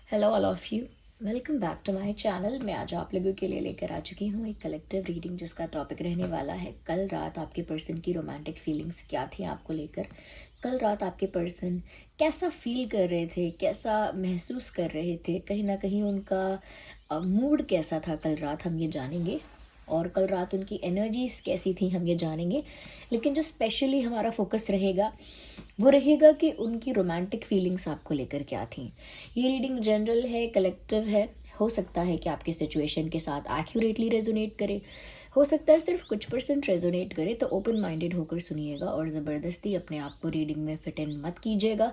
Hello all of you, welcome back to my channel. मैं आज आप लोगों के लिए लेकर आ चुकी हूँ एक कलेक्टिव रीडिंग जिसका टॉपिक रहने वाला है कल रात आपके पर्सन की रोमांटिक फीलिंग्स क्या थी आपको लेकर। कल रात आपके पर्सन कैसा फील कर रहे थे, कैसा महसूस कर रहे थे, कहीं ना कहीं उनका मूड कैसा था कल रात, हम ये जानेंगे। और कल रात उनकी एनर्जीज कैसी थी हम ये जानेंगे। लेकिन जो स्पेशली हमारा फोकस रहेगा वो रहेगा कि उनकी रोमांटिक फीलिंग्स आपको लेकर क्या थी। ये रीडिंग जनरल है, कलेक्टिव है। हो सकता है कि आपकी सिचुएशन के साथ एक्यूरेटली रेजोनेट करे, हो सकता है सिर्फ कुछ परसेंट रेजोनेट करे। तो ओपन माइंडेड होकर सुनिएगा और ज़बरदस्ती अपने आप को रीडिंग में फिट इन मत कीजिएगा।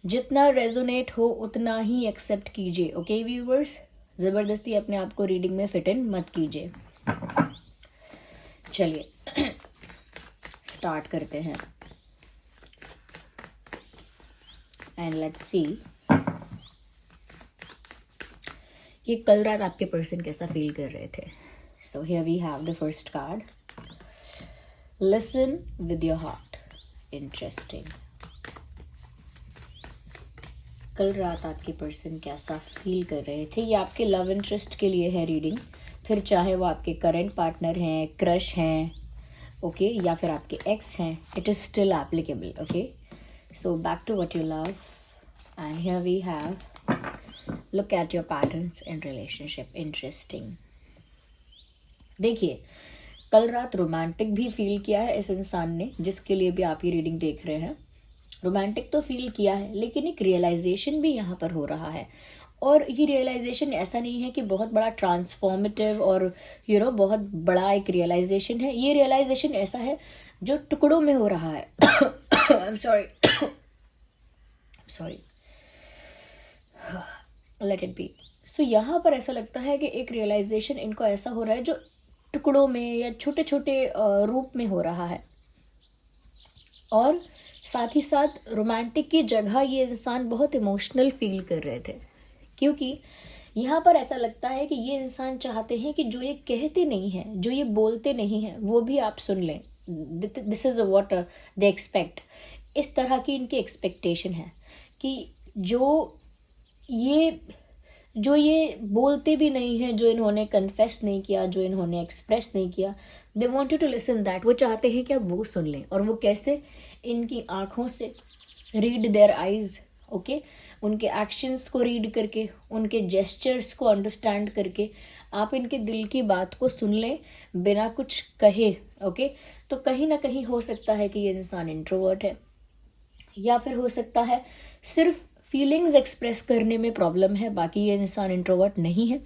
जितना रेजोनेट हो उतना ही एक्सेप्ट कीजिए। ओके व्यूवर्स, ज़बरदस्ती अपने आप को रीडिंग में फिट इन मत कीजिए। चलिए स्टार्ट करते हैं एंड लेट्स सी कि कल रात आपके पर्सन कैसा फील कर रहे थे। So here we have the first card, listen with your heart. Interesting. कल रात आपके पर्सन कैसा फील कर रहे थे, ये आपके लव इंटरेस्ट के लिए है रीडिंग। फिर चाहे वो आपके करंट पार्टनर हैं, क्रश हैं, ओके, या फिर आपके एक्स हैं, it is still applicable. Okay, so back to what you love and here we have look at your patterns in relationship. Interesting. देखिए, कल रात रोमांटिक भी फील किया है इस इंसान ने जिसके लिए भी आप ये रीडिंग देख रहे हैं। रोमांटिक तो फील किया है, लेकिन एक रियलाइजेशन भी यहाँ पर हो रहा है। और ये रियलाइजेशन ऐसा नहीं है कि बहुत बड़ा ट्रांसफॉर्मेटिव और बहुत बड़ा एक रियलाइजेशन है। ये रियलाइजेशन ऐसा है जो टुकड़ों में हो रहा है। I am sorry, sorry, let it be. So यहाँ पर ऐसा लगता है कि एक रियलाइजेशन इनको ऐसा हो रहा है जो टुकड़ों में या छोटे छोटे रूप में हो रहा है। और साथ ही साथ रोमांटिक की जगह ये इंसान बहुत इमोशनल फील कर रहे थे, क्योंकि यहाँ पर ऐसा लगता है कि ये इंसान चाहते हैं कि जो ये कहते नहीं हैं, जो ये बोलते नहीं हैं, वो भी आप सुन लें। This is what they expect. इस तरह की इनकी एक्सपेक्टेशन है कि जो ये बोलते भी नहीं हैं, जो इन्होंने कन्फेस नहीं किया, जो इन्होंने एक्सप्रेस नहीं किया, they want you to listen that. वो चाहते हैं कि आप वो सुन लें। और वो कैसे? इनकी आँखों से, रीड देयर आइज़। ओके, उनके एक्शंस को रीड करके, उनके जेस्चर्स को अंडरस्टैंड करके आप इनके दिल की बात को सुन लें बिना कुछ कहे। ओके, तो कहीं ना कहीं हो सकता है कि ये इंसान इंट्रोवर्ट है, या फिर हो सकता है सिर्फ फीलिंग्स एक्सप्रेस करने में प्रॉब्लम है, बाकी ये इंसान इंट्रोवर्ट नहीं है।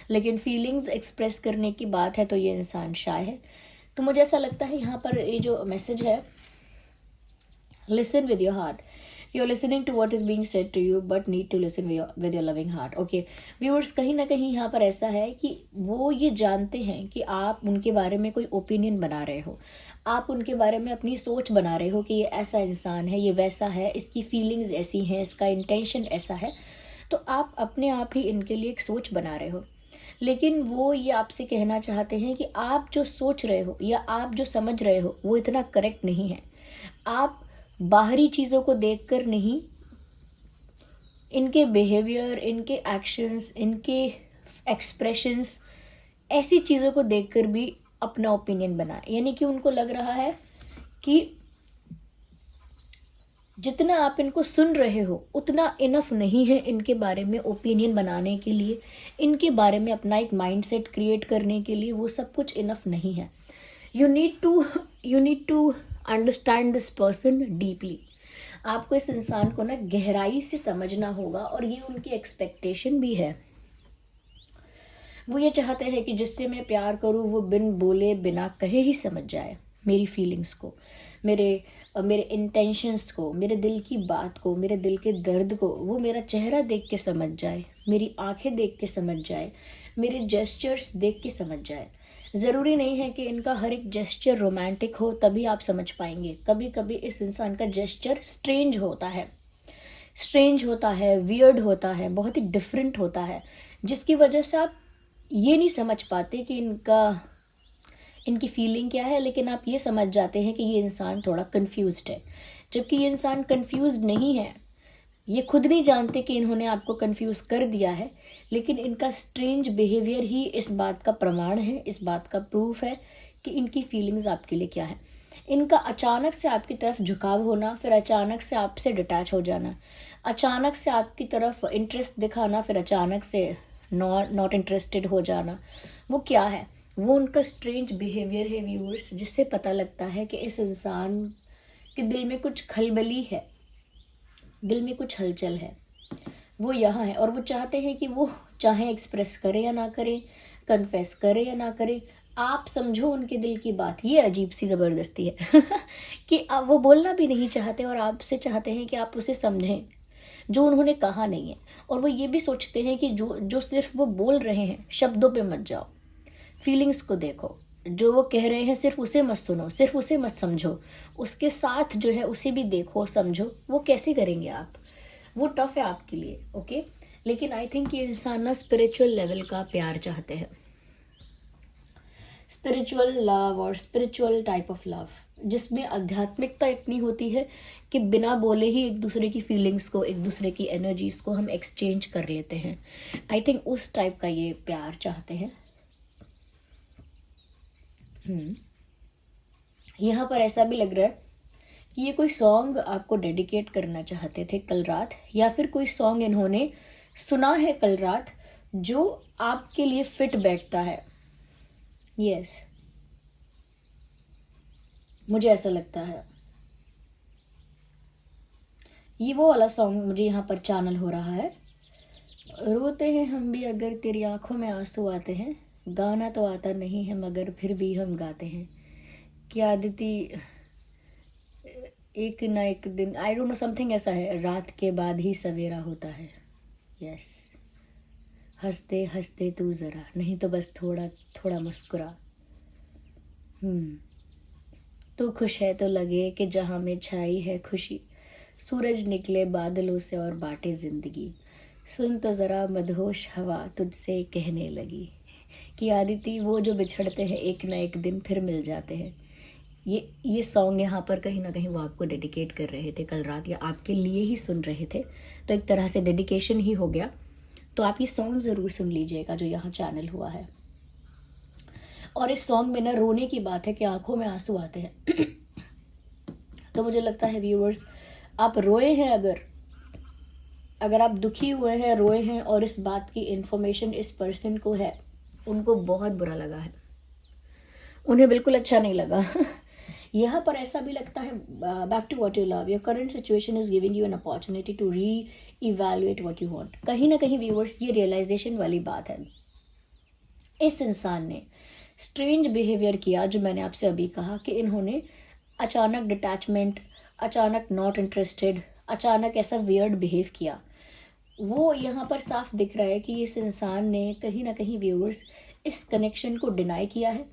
लेकिन फीलिंग्स एक्सप्रेस करने की बात है तो ये इंसान शाय है। तो मुझे ऐसा लगता है यहाँ पर ये जो मैसेज है, listen with your heart. You are listening to what is being said to you but need to listen with your loving heart. Okay viewers, कहीं ना कहीं यहाँ पर ऐसा है कि वो ये जानते हैं कि आप उनके बारे में कोई ओपिनियन बना रहे हो, आप उनके बारे में अपनी सोच बना रहे हो कि ये ऐसा इंसान है, ये वैसा है, इसकी फीलिंग्स ऐसी हैं, इसका इंटेंशन ऐसा है। तो आप अपने आप ही इनके लिए एक सोच बना रहे हो। लेकिन वो ये आपसे कहना चाहते हैं कि आप जो सोच रहे हो या आप जो समझ रहे हो वो इतना करेक्ट नहीं है। आप बाहरी चीज़ों को देखकर नहीं, इनके बिहेवियर, इनके एक्शंस, इनके एक्सप्रेशंस, ऐसी चीज़ों को देखकर भी अपना ओपिनियन बना। यानी कि उनको लग रहा है कि जितना आप इनको सुन रहे हो उतना इनफ नहीं है इनके बारे में ओपिनियन बनाने के लिए, इनके बारे में अपना एक माइंडसेट क्रिएट करने के लिए वो सब कुछ इनफ नहीं है। You need to understand this person deeply. आपको इस इंसान को ना गहराई से समझना होगा, और ये उनकी एक्सपेक्टेशन भी है। वो ये चाहते हैं कि जिससे मैं प्यार करूँ वो बिन बोले बिना कहे ही समझ जाए मेरी फीलिंग्स को, मेरे इंटेंशंस को, मेरे दिल की बात को, मेरे दिल के दर्द को। वो मेरा चेहरा देख के समझ जाए, मेरी आंखें देख के समझ जाए, मेरे जेस्चर्स देख के समझ जाए। ज़रूरी नहीं है कि इनका हर एक जेस्चर रोमांटिक हो तभी आप समझ पाएंगे। कभी कभी इस इंसान का जेस्चर स्ट्रेंज होता है, वियर्ड होता है, बहुत ही डिफरेंट होता है, जिसकी वजह से आप ये नहीं समझ पाते कि इनकी फीलिंग क्या है। लेकिन आप ये समझ जाते हैं कि ये इंसान थोड़ा कंफ्यूज्ड है, जबकि ये इंसान कंफ्यूज्ड नहीं है। ये खुद नहीं जानते कि इन्होंने आपको कंफ्यूज कर दिया है, लेकिन इनका स्ट्रेंज बिहेवियर ही इस बात का प्रमाण है, इस बात का प्रूफ है कि इनकी फीलिंग्स आपके लिए क्या है। इनका अचानक से आपकी तरफ झुकाव होना, फिर अचानक से आपसे डिटैच हो जाना, अचानक से आपकी तरफ इंटरेस्ट दिखाना, फिर अचानक से नॉट इंटरेस्टेड हो जाना, वो क्या है? वो उनका स्ट्रेंज बिहेवियर है व्यूअर्स, जिससे पता लगता है कि इस इंसान के दिल में कुछ खलबली है, दिल में कुछ हलचल है, वो यहाँ है। और वो चाहते हैं कि वो चाहे एक्सप्रेस करे या ना करे, कन्फेस करे या ना करे, आप समझो उनके दिल की बात। ये अजीब सी ज़बरदस्ती है कि आप वो बोलना भी नहीं चाहते और आपसे चाहते हैं कि आप उसे समझें जो उन्होंने कहा नहीं है। और वो ये भी सोचते हैं कि जो जो सिर्फ वो बोल रहे हैं, शब्दों पे मत जाओ, फीलिंग्स को देखो, जो वो कह रहे हैं सिर्फ उसे मत सुनो, सिर्फ उसे मत समझो, उसके साथ जो है उसे भी देखो समझो। वो कैसे करेंगे आप? वो टफ है आपके लिए, ओके। लेकिन आई थिंक ये इंसान ना स्पिरिचुअल लेवल का प्यार चाहते हैं, स्पिरिचुअल लव और स्पिरिचुअल टाइप ऑफ लव, जिसमें आध्यात्मिकता इतनी होती है कि बिना बोले ही एक दूसरे की फीलिंग्स को, एक दूसरे की एनर्जीज को हम एक्सचेंज कर लेते हैं। आई थिंक उस टाइप का ये प्यार चाहते हैं। यहाँ पर ऐसा भी लग रहा है कि ये कोई सॉन्ग आपको डेडिकेट करना चाहते थे कल रात, या फिर कोई सॉन्ग इन्होंने सुना है कल रात जो आपके लिए फिट बैठता है। यस, मुझे ऐसा लगता है ये वो वाला सॉन्ग मुझे यहाँ पर चैनल हो रहा है। रोते हैं हम भी अगर तेरी आंखों में आंसू आते हैं, गाना तो आता नहीं है मगर फिर भी हम गाते हैं। क्या अदिति, एक ना एक दिन, आई डोंट नो, समथिंग ऐसा है, रात के बाद ही सवेरा होता है। यस, हंसते हंसते तू ज़रा, नहीं तो बस थोड़ा थोड़ा मुस्कुरा। तू खुश है तो लगे कि जहाँ में छाई है खुशी, सूरज निकले बादलों से और बांटे ज़िंदगी, सुन तो ज़रा मदहोश हवा तुझसे कहने लगी। कि आदिति, वो जो बिछड़ते हैं एक ना एक दिन फिर मिल जाते हैं। ये सॉन्ग यहाँ पर कहीं ना कहीं वो आपको डेडिकेट कर रहे थे कल रात, या आपके लिए ही सुन रहे थे, तो एक तरह से डेडिकेशन ही हो गया। तो आप ये सॉन्ग ज़रूर सुन लीजिएगा जो यहाँ चैनल हुआ है। और इस सॉन्ग में ना रोने की बात है कि आंखों में आंसू आते हैं तो मुझे लगता है व्यूअर्स, आप रोए हैं, अगर आप दुखी हुए हैं, रोए हैं, और इस बात की इन्फॉर्मेशन इस पर्सन को है, उनको बहुत बुरा लगा है, उन्हें बिल्कुल अच्छा नहीं लगा यहाँ पर ऐसा भी लगता है, back to what you love, your current situation is giving you an opportunity to reevaluate what you want. कहीं ना कहीं व्यूअर्स ये रियलाइजेशन वाली बात है। इस इंसान ने स्ट्रेंज बिहेवियर किया, जो मैंने आपसे अभी कहा कि इन्होंने अचानक डिटैचमेंट, अचानक नॉट इंटरेस्टेड, अचानक ऐसा वियर्ड बिहेव किया। वो यहाँ पर साफ दिख रहा है कि इस इंसान ने कहीं ना कहीं व्यूअर्स इस कनेक्शन को डिनाई किया है,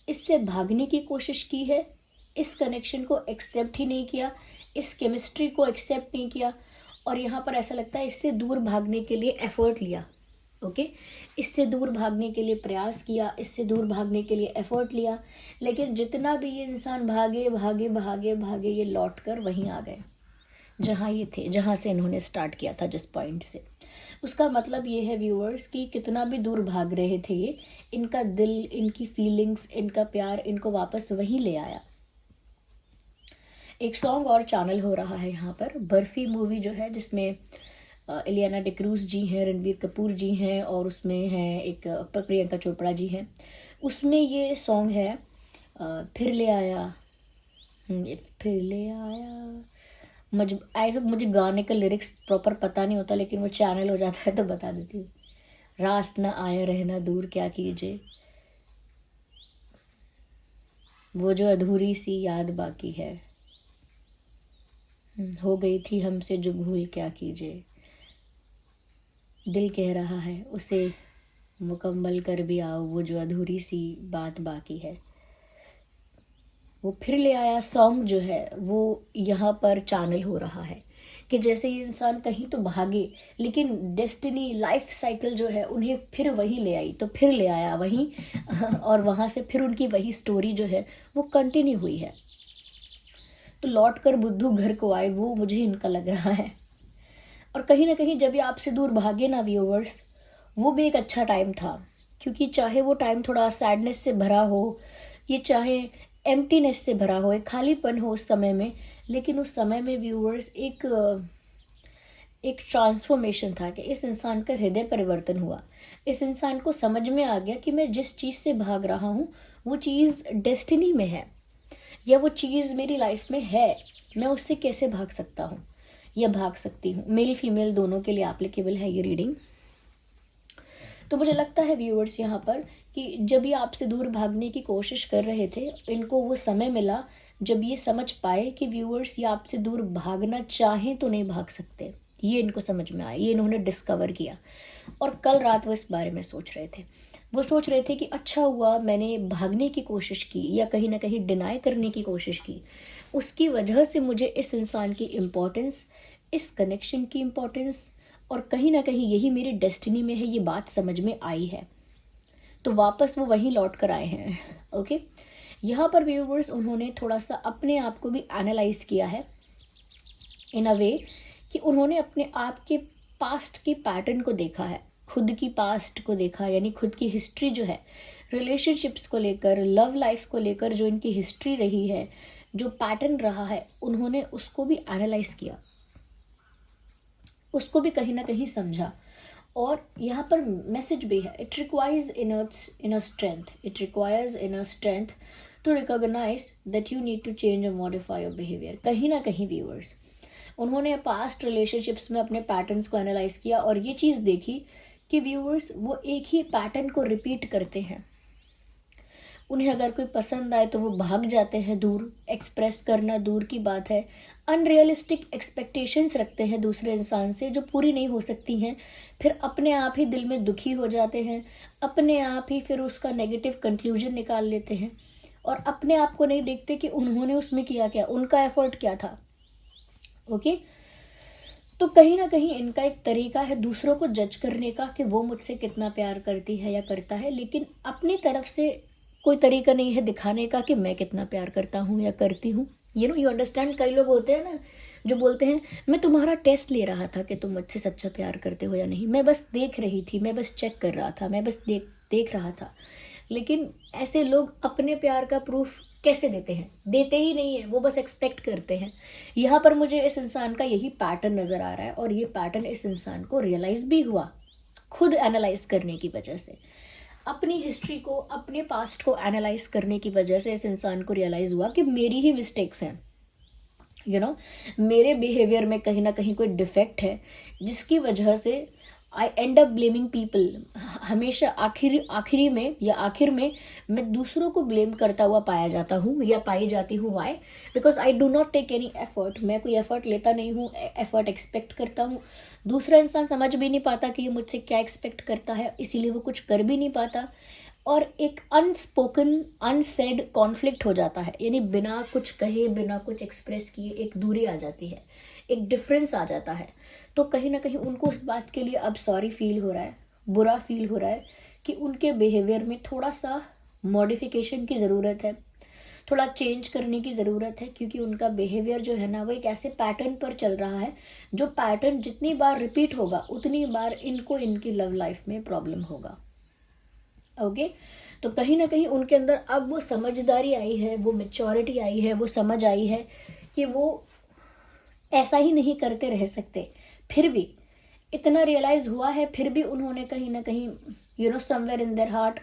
इससे भागने की कोशिश की है, इस कनेक्शन को एक्सेप्ट ही नहीं किया, इस केमिस्ट्री को एक्सेप्ट नहीं किया, और यहाँ पर ऐसा लगता है इससे दूर भागने के लिए एफर्ट लिया, ओके, इससे दूर भागने के लिए प्रयास किया, इससे दूर भागने के लिए एफर्ट लिया, लेकिन जितना भी ये इंसान भागे भागे भागे भागे, ये लौट कर वहीं आ गए जहाँ ये थे, जहाँ से इन्होंने स्टार्ट किया था, जिस पॉइंट से। उसका मतलब ये है व्यूअर्स कि कितना भी दूर भाग रहे थे ये, इनका दिल, इनकी फीलिंग्स, इनका प्यार इनको वापस वहीं ले आया। एक सॉन्ग और चैनल हो रहा है यहाँ पर, बर्फी मूवी जो है, जिसमें इलियाना डिक्रूज जी हैं, रणबीर कपूर जी हैं, और उसमें है एक प्रियंका चोपड़ा जी हैं। उसमें ये सॉन्ग है फिर ले आया, फिर ले आया। मुझे गाने का लिरिक्स प्रॉपर पता नहीं होता, लेकिन वो चैनल हो जाता है तो बता देती हूँ। रास ना आया रहना दूर क्या कीजिए, वो जो अधूरी सी याद बाकी है, हो गई थी हमसे जो भूल क्या कीजिए, दिल कह रहा है उसे मुकम्मल कर भी आओ, वो जो अधूरी सी बात बाकी है। वो फिर ले आया सॉन्ग जो है वो यहाँ पर चैनल हो रहा है कि जैसे ये इंसान कहीं तो भागे, लेकिन डेस्टिनी, लाइफ साइकिल जो है उन्हें फिर वही ले आई, तो फिर ले आया वहीं और वहाँ से फिर उनकी वही स्टोरी जो है वो कंटिन्यू हुई है। तो लौट कर बुद्धू घर को आए, वो मुझे इनका लग रहा है। और कहीं ना कहीं जब ये आपसे दूर भागे ना व्यूअर्स, वो भी एक अच्छा टाइम था, क्योंकि चाहे वो टाइम थोड़ा सैडनेस से भरा हो, ये चाहे एम्प्टीनेस से भरा हो, एक खालीपन हो उस समय में, लेकिन उस समय में व्यूअर्स एक ट्रांसफॉर्मेशन था कि इस इंसान का हृदय परिवर्तन हुआ। इस इंसान को समझ में आ गया कि मैं जिस चीज़ से भाग रहा हूँ वो चीज़ डेस्टिनी में है, या वो चीज़ मेरी लाइफ में है, मैं उससे कैसे भाग सकता हूँ या भाग सकती हूँ। मेल फीमेल दोनों के लिए एप्लीकेबल है ये रीडिंग। तो मुझे लगता है व्यूअर्स यहाँ पर कि जब ये आपसे दूर भागने की कोशिश कर रहे थे, इनको वो समय मिला जब ये समझ पाए कि व्यूअर्स ये आपसे दूर भागना चाहें तो नहीं भाग सकते। ये इनको समझ में आया, ये इन्होंने डिस्कवर किया। और कल रात वो इस बारे में सोच रहे थे। वो सोच रहे थे कि अच्छा हुआ मैंने भागने की कोशिश की या कहीं ना कहीं डिनाई करने की कोशिश की, उसकी वजह से मुझे इस इंसान की इम्पोर्टेंस, इस कनेक्शन की इम्पोर्टेंस और कहीं ना कहीं यही मेरी डेस्टिनी में है, ये बात समझ में आई है। तो वापस वो वहीं लौट कर आए हैं। ओके, यहाँ पर व्यूवर्स उन्होंने थोड़ा सा अपने आप को भी एनालाइज किया है इन अ वे कि उन्होंने अपने आप के पास्ट के पैटर्न को देखा है, खुद की पास्ट को देखा, यानी खुद की हिस्ट्री जो है रिलेशनशिप्स को लेकर, लव लाइफ को लेकर जो इनकी हिस्ट्री रही है, जो पैटर्न रहा है, उन्होंने उसको भी एनालाइज किया, उसको भी कहीं ना कहीं समझा। और यहाँ पर मैसेज भी है, it requires inner strength, it requires inner strength to recognise that you need to change और मॉडिफाई योर बिहेवियर। कहीं ना कहीं व्यूअर्स उन्होंने पास्ट रिलेशनशिप्स में अपने पैटर्न्स को एनालाइज किया और ये चीज़ देखी कि व्यूअर्स वो एक ही पैटर्न को रिपीट करते हैं। उन्हें अगर कोई पसंद आए तो वो भाग जाते हैं दूर, एक्सप्रेस करना दूर की बात है, अनरियलिस्टिक एक्सपेक्टेशंस रखते हैं दूसरे इंसान से जो पूरी नहीं हो सकती हैं, फिर अपने आप ही दिल में दुखी हो जाते हैं, अपने आप ही फिर उसका नेगेटिव कंक्लूजन निकाल लेते हैं और अपने आप को नहीं देखते कि उन्होंने उसमें किया क्या, उनका एफर्ट क्या था। ओके, तो कहीं ना कहीं इनका एक तरीका है दूसरों को जज करने का कि वो मुझसे कितना प्यार करती है या करता है, लेकिन अपनी तरफ से कोई तरीका नहीं है दिखाने का कि मैं कितना प्यार करता हूँ या करती हूँ। यू अंडरस्टैंड, कई लोग होते हैं ना जो बोलते हैं मैं तुम्हारा टेस्ट ले रहा था कि तुम मुझसे सच्चा प्यार करते हो या नहीं, मैं बस देख रही थी, मैं बस चेक कर रहा था, मैं बस देख रहा था। लेकिन ऐसे लोग अपने प्यार का प्रूफ कैसे देते हैं? देते ही नहीं है, वो बस एक्सपेक्ट करते हैं। यहाँ पर मुझे इस इंसान का यही पैटर्न नज़र आ रहा है और ये पैटर्न इस इंसान को रियलाइज भी हुआ खुद एनालाइज करने की वजह से, अपनी हिस्ट्री को, अपने पास्ट को एनालाइज करने की वजह से इस इंसान को रियलाइज हुआ कि मेरी ही मिस्टेक्स हैं, मेरे बिहेवियर में कहीं ना कहीं कोई डिफेक्ट है जिसकी वजह से आई एंड अप ब्लेमिंग पीपल। हमेशा आखिरी में या आखिर में मैं दूसरों को ब्लेम करता हुआ पाया जाता हूँ या पाई जाती हूँ। Why? Because I do not take any effort, मैं कोई एफर्ट लेता नहीं हूँ, एफर्ट एक्सपेक्ट करता हूँ। दूसरा इंसान समझ भी नहीं पाता कि ये मुझसे क्या एक्सपेक्ट करता है, इसीलिए वो कुछ कर भी नहीं पाता और एक अनस्पोकन अनसेड कॉन्फ्लिक्ट हो जाता है, यानी बिना कुछ कहे, बिना कुछ एक्सप्रेस किए एक दूरी आ जाती है, एक डिफरेंस आ जाता है। तो कहीं ना कहीं उनको उस बात के लिए अब सॉरी फील हो रहा है, बुरा फील हो रहा है कि उनके बिहेवियर में थोड़ा सा मॉडिफिकेशन की ज़रूरत है, थोड़ा चेंज करने की ज़रूरत है, क्योंकि उनका बिहेवियर जो है ना वो एक ऐसे पैटर्न पर चल रहा है जो पैटर्न जितनी बार रिपीट होगा उतनी बार इनको इनकी लव लाइफ में प्रॉब्लम होगा। ओके, तो कहीं ना कहीं उनके अंदर अब वो समझदारी आई है, वो मैच्योरिटी आई है, वो समझ आई है कि वो ऐसा ही नहीं करते रह सकते। फिर भी इतना रियलाइज हुआ है, फिर भी उन्होंने कहीं ना कहीं समवेयर इन देयर हार्ट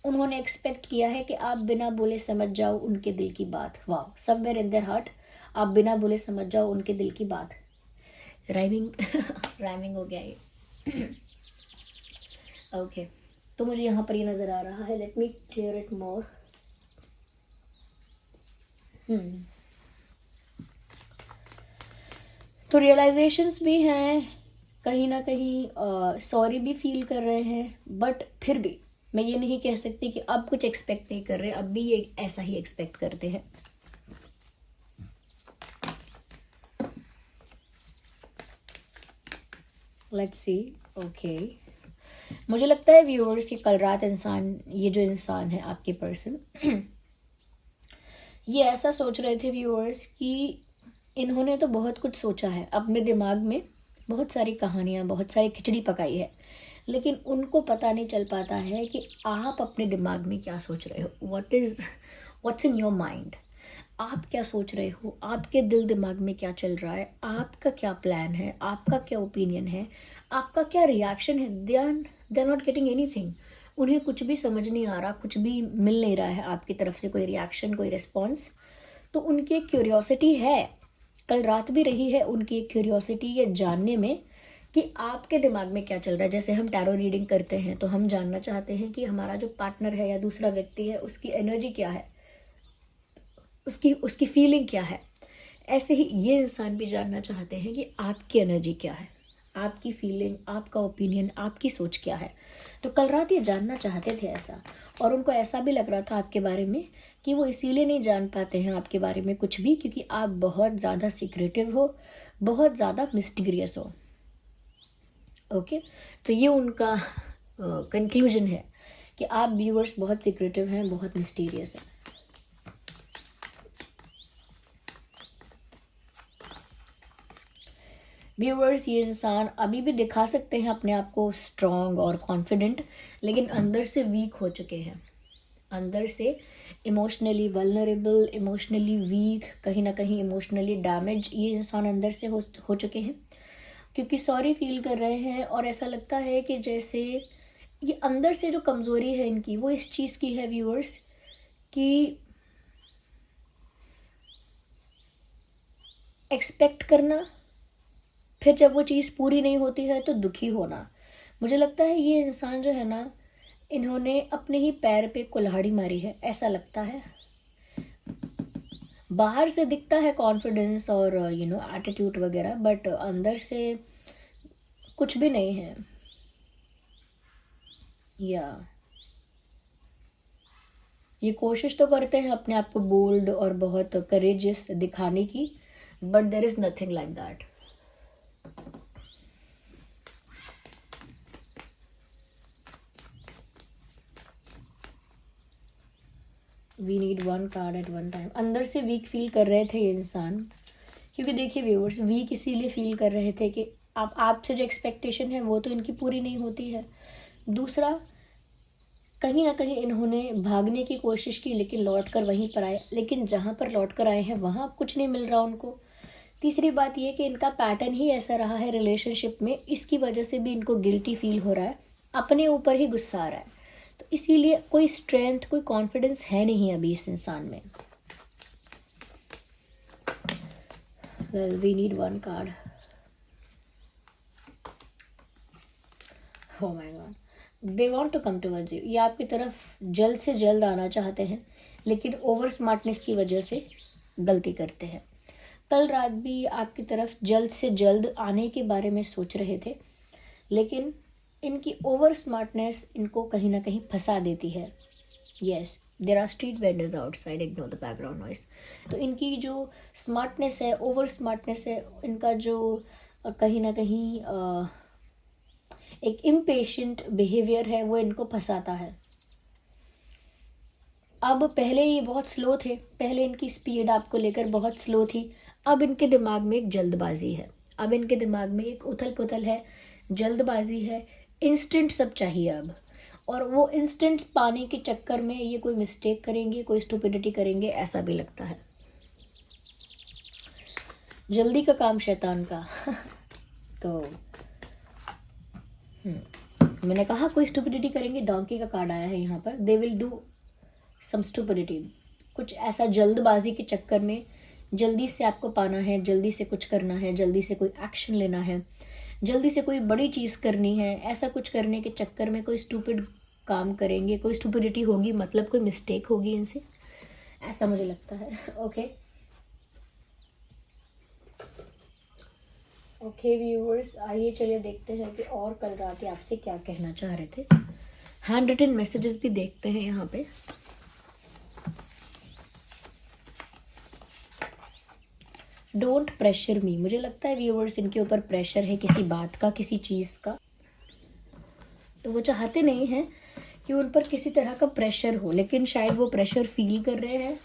उन्होंने एक्सपेक्ट किया है कि आप बिना बोले समझ जाओ उनके दिल की बात। वाह, समवेयर इन देयर हार्ट आप बिना बोले समझ जाओ उनके दिल की बात। राइमिंग राइमिंग हो गया ये। ओके, तो मुझे यहाँ पर ये नज़र आ रहा है, let me clear it more. तो रियलाइजेशंस भी हैं, कहीं ना कहीं सॉरी भी फील कर रहे हैं, बट फिर भी मैं ये नहीं कह सकती कि अब कुछ एक्सपेक्ट नहीं कर रहे, अब भी ये ऐसा ही एक्सपेक्ट करते हैं। Let's see. ओके, मुझे लगता है व्यूअर्स कि कल रात ये जो इंसान है आपके पर्सन ये ऐसा सोच रहे थे व्यूअर्स कि इन्होंने तो बहुत कुछ सोचा है अपने दिमाग में, बहुत सारी कहानियाँ, बहुत सारी खिचड़ी पकाई है, लेकिन उनको पता नहीं चल पाता है कि आप अपने दिमाग में क्या सोच रहे हो, व्हाट्स इन योर माइंड। आप क्या सोच रहे हो, आपके दिल दिमाग में क्या चल रहा है, आपका क्या प्लान है, आपका क्या ओपिनियन है, आपका क्या रिएक्शन है। They are not getting anything. उन्हें कुछ भी समझ नहीं आ रहा, कुछ भी मिल नहीं रहा है आपकी तरफ से, कोई रिएक्शन, कोई रिस्पॉन्स। तो उनकी एक क्यूरियोसिटी है, कल रात भी रही है उनकी एक क्यूरियोसिटी ये जानने में कि आपके दिमाग में क्या चल रहा है। जैसे हम टैरो रीडिंग करते हैं तो हम जानना चाहते हैं कि हमारा जो पार्टनर है या दूसरा व्यक्ति है उसकी एनर्जी क्या है, उसकी उसकी फीलिंग क्या है। ऐसे ही ये इंसान भी जानना चाहते हैं कि आपकी एनर्जी क्या है, आपकी फीलिंग, आपका ओपिनियन, आपकी सोच क्या है। तो कल रात ये जानना चाहते थे ऐसा, और उनको ऐसा भी लग रहा था आपके बारे में कि वो इसीलिए नहीं जान पाते हैं आपके बारे में कुछ भी, क्योंकि आप बहुत ज़्यादा सीक्रेटिव हो, बहुत ज़्यादा मिस्टीरियस हो। ओके, तो ये उनका कंक्लूजन है कि आप व्यूअर्स बहुत सीक्रेटिव हैं, बहुत मिस्टीरियस हैं। व्यूअर्स, ये इंसान अभी भी दिखा सकते हैं अपने आप को स्ट्रॉन्ग और कॉन्फिडेंट, लेकिन अंदर से वीक हो चुके हैं, अंदर से इमोशनली वल्नरेबल, इमोशनली वीक, कहीं ना कहीं इमोशनली डैमेज ये इंसान अंदर से हो चुके हैं, क्योंकि सॉरी फील कर रहे हैं। और ऐसा लगता है कि जैसे ये अंदर से जो कमज़ोरी है इनकी, वो इस चीज़ की है व्यूअर्स कि एक्सपेक्ट करना, फिर जब वो चीज़ पूरी नहीं होती है तो दुखी होना। मुझे लगता है ये इंसान जो है ना, इन्होंने अपने ही पैर पे कुल्हाड़ी मारी है, ऐसा लगता है। बाहर से दिखता है कॉन्फिडेंस और एटीट्यूड वगैरह, बट अंदर से कुछ भी नहीं है। या ये कोशिश तो करते हैं अपने आप को बोल्ड और बहुत करेजियस दिखाने की, but there is nothing like that. We need one card at one time. अंदर से वीक फील कर रहे थे ये इंसान, क्योंकि देखिए व्यूअर्स, वीक इसीलिए फील कर रहे थे कि आपसे जो एक्सपेक्टेशन है वो तो इनकी पूरी नहीं होती है। दूसरा, कहीं ना कहीं इन्होंने भागने की कोशिश की लेकिन लौट कर वहीं पर आए, लेकिन जहाँ पर लौट कर आए हैं वहाँ कुछ नहीं मिल रहा उनको। तीसरी बात ये कि इनका पैटर्न ही ऐसा रहा है रिलेशनशिप में, इसकी वजह से भी इनको गिल्टी फील हो रहा है, अपने ऊपर ही गुस्सा आ रहा है। तो इसीलिए कोई स्ट्रेंथ, कोई कॉन्फिडेंस है नहीं अभी इस इंसान में। Well, we need one card. Oh my god, they want to come towards you. ये आपकी तरफ जल्द से जल्द आना चाहते हैं, लेकिन ओवर स्मार्टनेस की वजह से गलती करते हैं। कल रात भी आपकी तरफ जल्द से जल्द आने के बारे में सोच रहे थे, लेकिन इनकी ओवर स्मार्टनेस इनको कहीं ना कहीं फंसा देती है। Yes, there are street vendors outside, ignore the background noise. तो इनकी जो स्मार्टनेस है, ओवर स्मार्टनेस है, इनका जो कहीं ना कहीं एक इम्पेशेंट बिहेवियर है, वो इनको फंसाता है। अब पहले ये बहुत स्लो थे, पहले इनकी स्पीड आपको लेकर बहुत स्लो थी, अब इनके दिमाग में एक जल्दबाजी है, अब इनके दिमाग में एक उथल पुथल है, जल्दबाजी है, इंस्टेंट सब चाहिए अब। और वो इंस्टेंट पाने के चक्कर में ये कोई मिस्टेक करेंगे, कोई स्टुपिडिटी करेंगे, ऐसा भी लगता है। जल्दी का काम शैतान का। तो मैंने कहा कोई स्टुपिडिटी करेंगे, डोंकी का कार्ड आया है यहाँ पर। They will do some stupidity, कुछ ऐसा जल्दबाजी के चक्कर में, जल्दी से आपको पाना है, जल्दी से कुछ करना है, जल्दी से कोई एक्शन लेना है, जल्दी से कोई बड़ी चीज़ करनी है, ऐसा कुछ करने के चक्कर में कोई स्टूपिड काम करेंगे, कोई स्टूपिडिटी होगी, मतलब कोई मिस्टेक होगी इनसे, ऐसा मुझे लगता है। ओके ओके व्यूअर्स, आइए चलिए देखते हैं कि और कल रात आपसे क्या कहना चाह रहे थे। हैंड रिटन मैसेजेस भी देखते हैं यहाँ पे। डोंट प्रेशर मी। मुझे लगता है व्यूअर्स, इनके ऊपर प्रेशर है किसी बात का, किसी चीज़ का, तो वो चाहते नहीं हैं कि उन पर किसी तरह का प्रेशर हो, लेकिन शायद वो प्रेशर फील कर रहे हैं।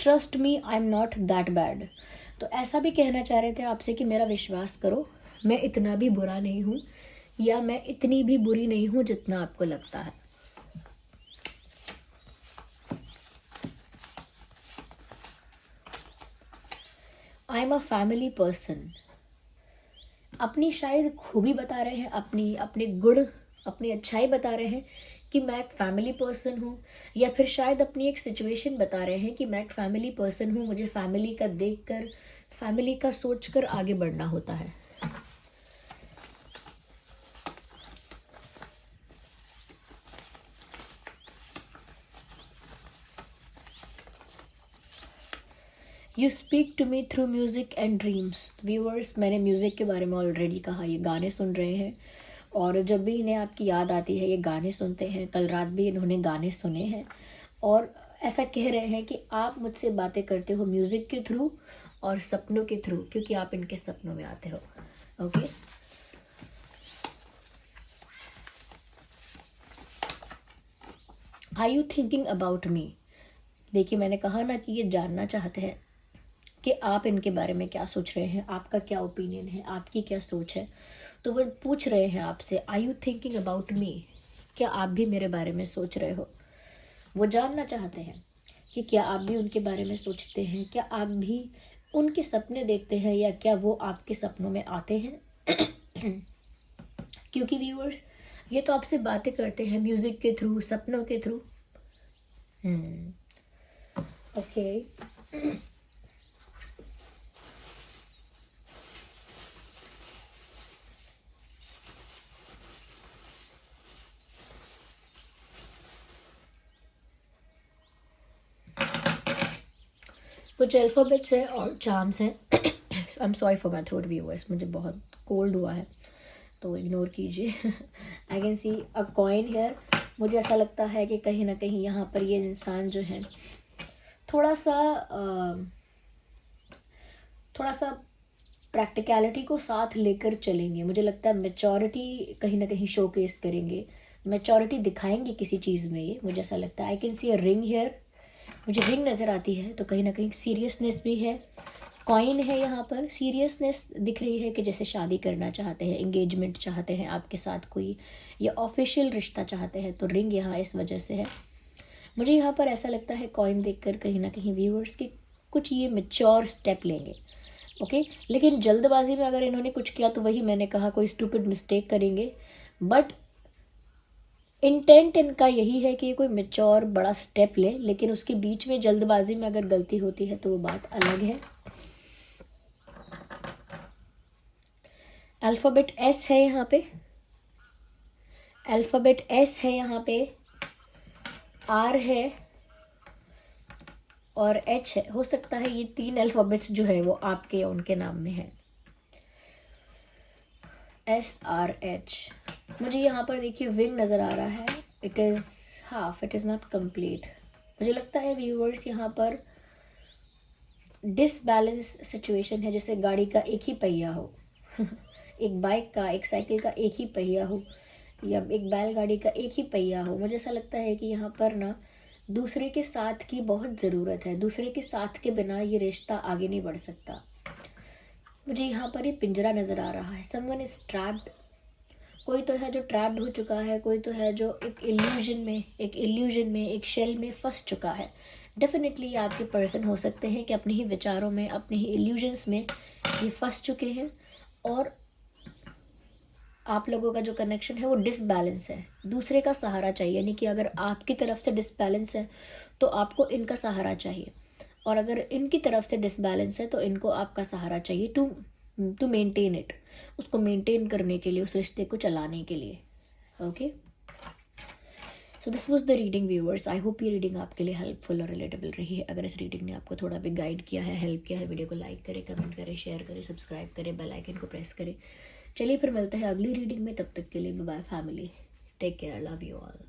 Trust me, I am not that bad. तो ऐसा भी कहना चाह रहे थे आपसे कि मेरा विश्वास करो, मैं इतना भी बुरा नहीं हूँ, या मैं इतनी भी बुरी नहीं हूँ जितना आपको लगता है। I am a family person. अपनी शायद खूबी बता रहे हैं, अपने गुण, अपनी अच्छाई बता रहे हैं कि मैं एक फैमिली पर्सन हूँ, या फिर शायद अपनी एक सिचुएशन बता रहे हैं कि मैं एक फैमिली पर्सन हूँ, मुझे फैमिली का देखकर, फैमिली का सोचकर आगे बढ़ना होता है। You speak to me through music and dreams. Viewers, मैंने म्यूज़िक के बारे में ऑलरेडी कहा, ये गाने सुन रहे हैं और जब भी इन्हें आपकी याद आती है ये गाने सुनते हैं। कल रात भी इन्होंने गाने सुने हैं और ऐसा कह रहे हैं कि आप मुझसे बातें करते हो म्यूज़िक के थ्रू और सपनों के थ्रू, क्योंकि आप इनके सपनों में आते हो। Okay, are you thinking about me. देखिए, मैंने कहा ना कि ये जानना चाहते हैं कि आप इनके बारे में क्या सोच रहे हैं, आपका क्या ओपिनियन है, आपकी क्या सोच है। तो वो पूछ रहे हैं आपसे, are you thinking about me, क्या आप भी मेरे बारे में सोच रहे हो। वो जानना चाहते हैं कि क्या आप भी उनके बारे में सोचते हैं, क्या आप भी उनके सपने देखते हैं, या क्या वो आपके सपनों में आते हैं। क्योंकि व्यूअर्स, ये तो आपसे बातें करते हैं म्यूज़िक के थ्रू, सपनों के थ्रू। ओके, कुछ अल्फ़ाबेट्स हैं और चार्म्स हैं। I am sorry for my throat viewers, मुझे बहुत कोल्ड हुआ है तो इग्नोर कीजिए। I can see a coin here. मुझे ऐसा लगता है कि कहीं ना कहीं यहाँ पर ये इंसान जो है थोड़ा सा प्रैक्टिकलिटी को साथ लेकर चलेंगे। मुझे लगता है मैच्योरिटी कहीं ना कहीं शोकेस करेंगे, मैच्योरिटी दिखाएंगे किसी चीज़ में। ये मुझे ऐसा लगता है। I can see a ring here, मुझे रिंग नज़र आती है, तो कहीं ना कहीं सीरियसनेस भी है। कॉइन है यहाँ पर, सीरियसनेस दिख रही है कि जैसे शादी करना चाहते हैं, एंगेजमेंट चाहते हैं आपके साथ कोई, या ऑफिशियल रिश्ता चाहते हैं, तो रिंग यहाँ इस वजह से है। मुझे यहाँ पर ऐसा लगता है कॉइन देखकर कहीं ना कहीं व्यूअर्स के कुछ ये मेच्योर स्टेप लेंगे। ओके, लेकिन जल्दबाजी में अगर इन्होंने कुछ किया तो वही मैंने कहा, कोई स्टूपिड मिस्टेक करेंगे। बट इंटेंट इनका यही है कि कोई मेच्योर बड़ा स्टेप ले, लेकिन उसके बीच में जल्दबाजी में अगर गलती होती है तो वो बात अलग है। अल्फ़ाबेट एस है यहाँ पे, अल्फ़ाबेट एस है यहाँ पे, आर है और एच है। हो सकता है ये 3 अल्फ़ाबेट्स जो है वो आपके या उनके नाम में है। SRH। मुझे यहाँ पर देखिए विंग नज़र आ रहा है, it is half, it is not complete. मुझे लगता है व्यूअर्स यहाँ पर डिसबैलेंस सिचुएशन है, जैसे गाड़ी का एक ही पहिया हो। एक बाइक का, एक साइकिल का एक ही पहिया हो, या एक बैलगाड़ी का एक ही पहिया हो। मुझे ऐसा लगता है कि यहाँ पर ना दूसरे के साथ की बहुत ज़रूरत है, दूसरे के साथ के बिना ये रिश्ता आगे नहीं बढ़ सकता। मुझे यहाँ पर ये पिंजरा नज़र आ रहा है, समवन इज ट्रैप्ड। कोई तो है जो ट्रैप्ड हो चुका है, कोई तो है जो एक इल्यूजन में एक शेल में फंस चुका है। डेफिनेटली ये आपके पर्सन हो सकते हैं कि अपने ही विचारों में, अपने ही इल्यूजन्स में ये फंस चुके हैं, और आप लोगों का जो कनेक्शन है वो डिसबैलेंस है। दूसरे का सहारा चाहिए, यानी कि अगर आपकी तरफ से डिसबैलेंस है तो आपको इनका सहारा चाहिए, और अगर इनकी तरफ से डिसबैलेंस है तो इनको आपका सहारा चाहिए टू मेंटेन इट, उसको मेंटेन करने के लिए, उस रिश्ते को चलाने के लिए। Okay, so this was the reading viewers. I hope ये रीडिंग आपके लिए हेल्पफुल और रिलेटेबल रही है। अगर इस रीडिंग ने आपको थोड़ा भी गाइड किया है, हेल्प किया है, वीडियो को लाइक करें, कमेंट करें, शेयर करें, सब्सक्राइब करें, बेल आइकन को प्रेस करें। चलिए फिर मिलते हैं अगली रीडिंग में, तब तक के लिए bye bye family, take care, love you all.